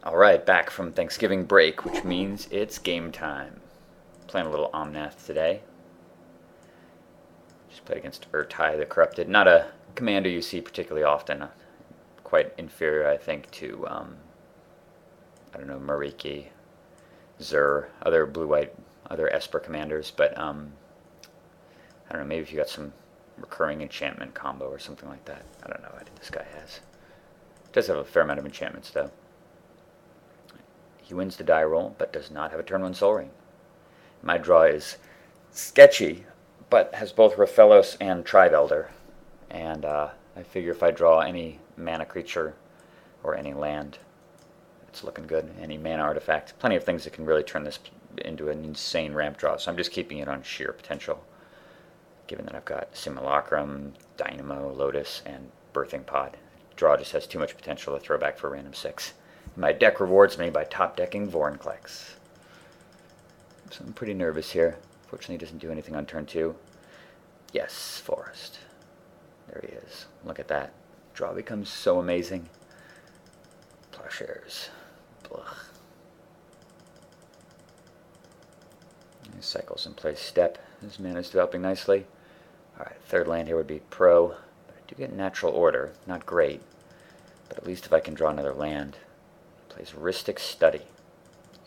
Alright, back from Thanksgiving break, which means it's game time. Playing a little Omnath today. Just played against Ertai the Corrupted. Not a commander you see particularly often. Quite inferior, I think, to, I don't know, Mariki, Zur, other blue-white, other Esper commanders. But, I don't know, maybe if you got some recurring enchantment combo or something like that. I don't know what this guy has. Does have a fair amount of enchantments, though. He wins the die roll, but does not have a turn 1 Soul Ring. My draw is sketchy, but has both Raphelos and Trivelder. And I figure if I draw any mana creature or any land, it's looking good. Any mana artifact. Plenty of things that can really turn this into an insane ramp draw. So I'm just keeping it on sheer potential, given that I've got Simulacrum, Dynamo, Lotus, and Birthing Pod. Draw just has too much potential to throw back for a random 6. My deck rewards me by top-decking Vorinclex. So I'm pretty nervous here. Fortunately, he doesn't do anything on turn 2. Yes, Forest. There he is. Look at that. Draw becomes so amazing. Plowshares. Blah. He cycles in place step. His mana's developing nicely. Alright, third land here would be Pro. But I do get Natural Order. Not great. But at least if I can draw another land. Plays Rhystic Study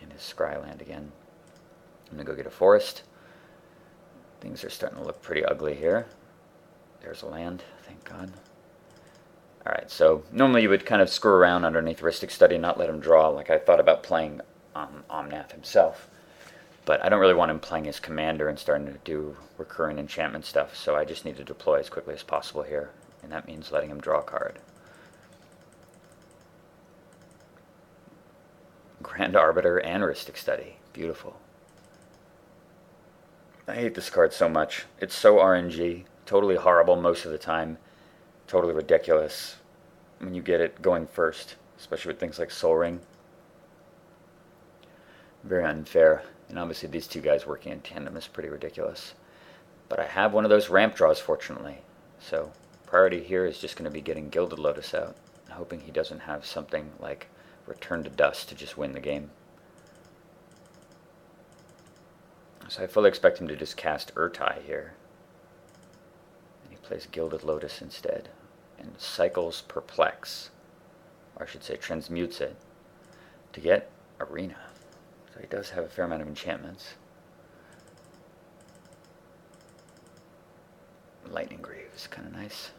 in his Scry land again. I'm going to go get a forest. Things are starting to look pretty ugly here. There's a land, thank God. Alright, so normally you would kind of screw around underneath Rhystic Study and not let him draw, like I thought about playing Omnath himself. But I don't really want him playing his commander and starting to do recurring enchantment stuff, so I just need to deploy as quickly as possible here. And that means letting him draw a card. Grand Arbiter and Rhystic Study. Beautiful. I hate this card so much. It's so RNG. Totally horrible most of the time. Totally ridiculous when you get it going first. Especially with things like Soul Ring. Very unfair. And obviously these two guys working in tandem is pretty ridiculous. But I have one of those ramp draws, fortunately. So priority here is just going to be getting Gilded Lotus out. Hoping he doesn't have something like Return to Dust to just win the game. So I fully expect him to just cast Ertai here. And he plays Gilded Lotus instead. And cycles Perplex. Or I should say transmutes it. To get Arena. So he does have a fair amount of enchantments. Lightning Greaves, kind of nice.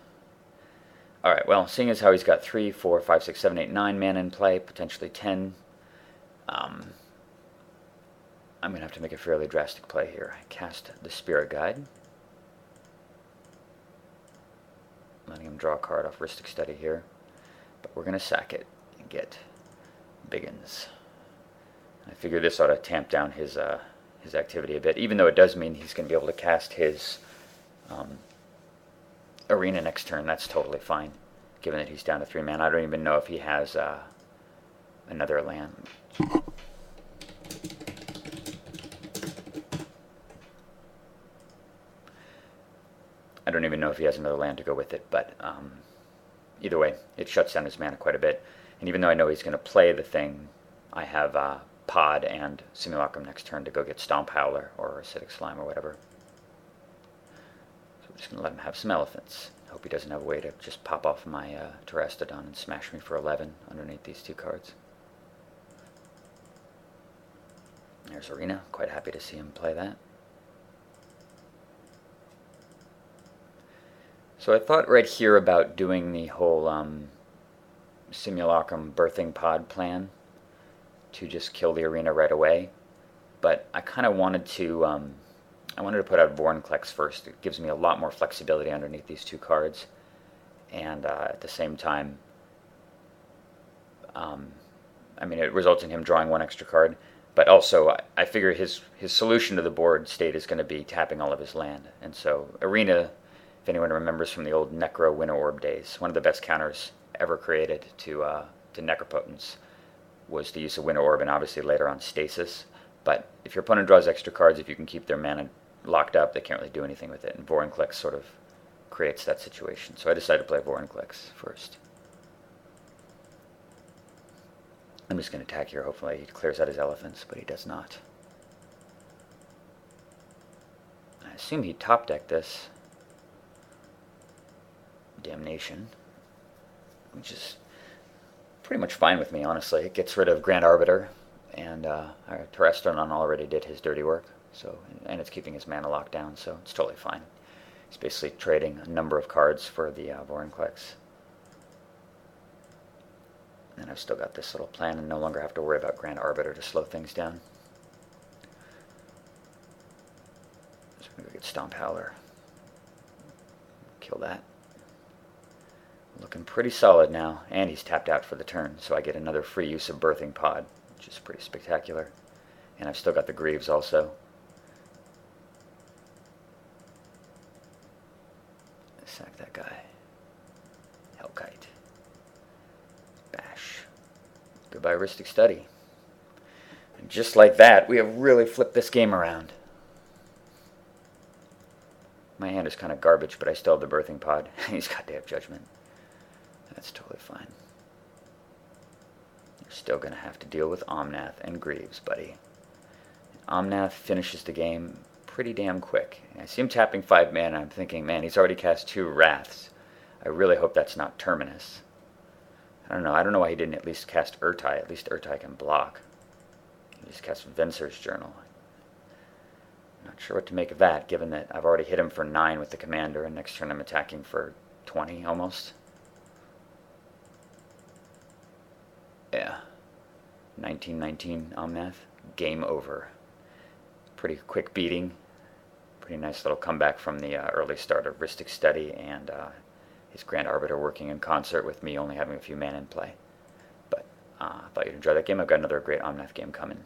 Alright, well, seeing as how he's got 3, 4, 5, 6, 7, 8, 9 mana in play, potentially 10, I'm going to have to make a fairly drastic play here. I cast the Spirit Guide. Letting him draw a card off Rhystic Study here. But we're going to sack it and get Biggins. I figure this ought to tamp down his activity a bit, even though it does mean he's going to be able to cast his Arena next turn. That's totally fine, given that he's down to 3 mana. I don't even know if he has another land. I don't even know if he has another land to go with it, but either way, it shuts down his mana quite a bit. And even though I know he's going to play the thing, I have Pod and Simulacrum next turn to go get Stomp Howler or Acidic Slime or whatever. So we're just going to let him have some elephants. Hope he doesn't have a way to just pop off my Terastodon and smash me for 11 underneath these two cards. There's Arena. Quite happy to see him play that. So I thought right here about doing the whole Simulacrum Birthing Pod plan to just kill the Arena right away. But I kind of wanted to put out Vorinclex first. It gives me a lot more flexibility underneath these two cards. And at the same time, I mean, it results in him drawing one extra card. But also, I figure his solution to the board state is going to be tapping all of his land. And so, Arena, if anyone remembers from the old Necro Winter Orb days, one of the best counters ever created to Necropotence was the use of Winter Orb and obviously later on Stasis. But if your opponent draws extra cards, if you can keep their mana locked up, they can't really do anything with it. And Vorinclex sort of creates that situation. So I decided to play Vorinclex first. I'm just going to attack here. Hopefully he clears out his elephants, but he does not. I assume he top decked this. Damnation. Which is pretty much fine with me, honestly. It gets rid of Grand Arbiter, and Terrestron already did his dirty work, so, and it's keeping his mana locked down, so it's totally fine. He's basically trading a number of cards for the Vorinclex. And I've still got this little plan and no longer have to worry about Grand Arbiter to slow things down. So I'm going to get Stomp Howler. Kill that. Looking pretty solid now, and he's tapped out for the turn, so I get another free use of Birthing Pod, which is pretty spectacular. And I've still got the Greaves also. Sack that guy. Hellkite. Bash. Goodbye, Rhystic Study. And just like that, we have really flipped this game around. My hand is kind of garbage, but I still have the Birthing Pod. He's got to have Judgment. That's totally fine. You're still going to have to deal with Omnath and Greaves, buddy. Omnath finishes the game pretty damn quick. I see him tapping 5 mana, and I'm thinking, man, he's already cast 2 Wraths. I really hope that's not Terminus. I don't know why he didn't at least cast Ertai. At least Ertai can block. He just cast Venser's Journal. Not sure what to make of that, given that I've already hit him for 9 with the Commander, and next turn I'm attacking for 20, almost. Yeah. 1919 Omnath. Game over. Pretty quick beating. Pretty nice little comeback from the early start of Rhystic Study and his Grand Arbiter working in concert with me only having a few mana in play. But I thought you'd enjoy that game. I've got another great Omnath game coming.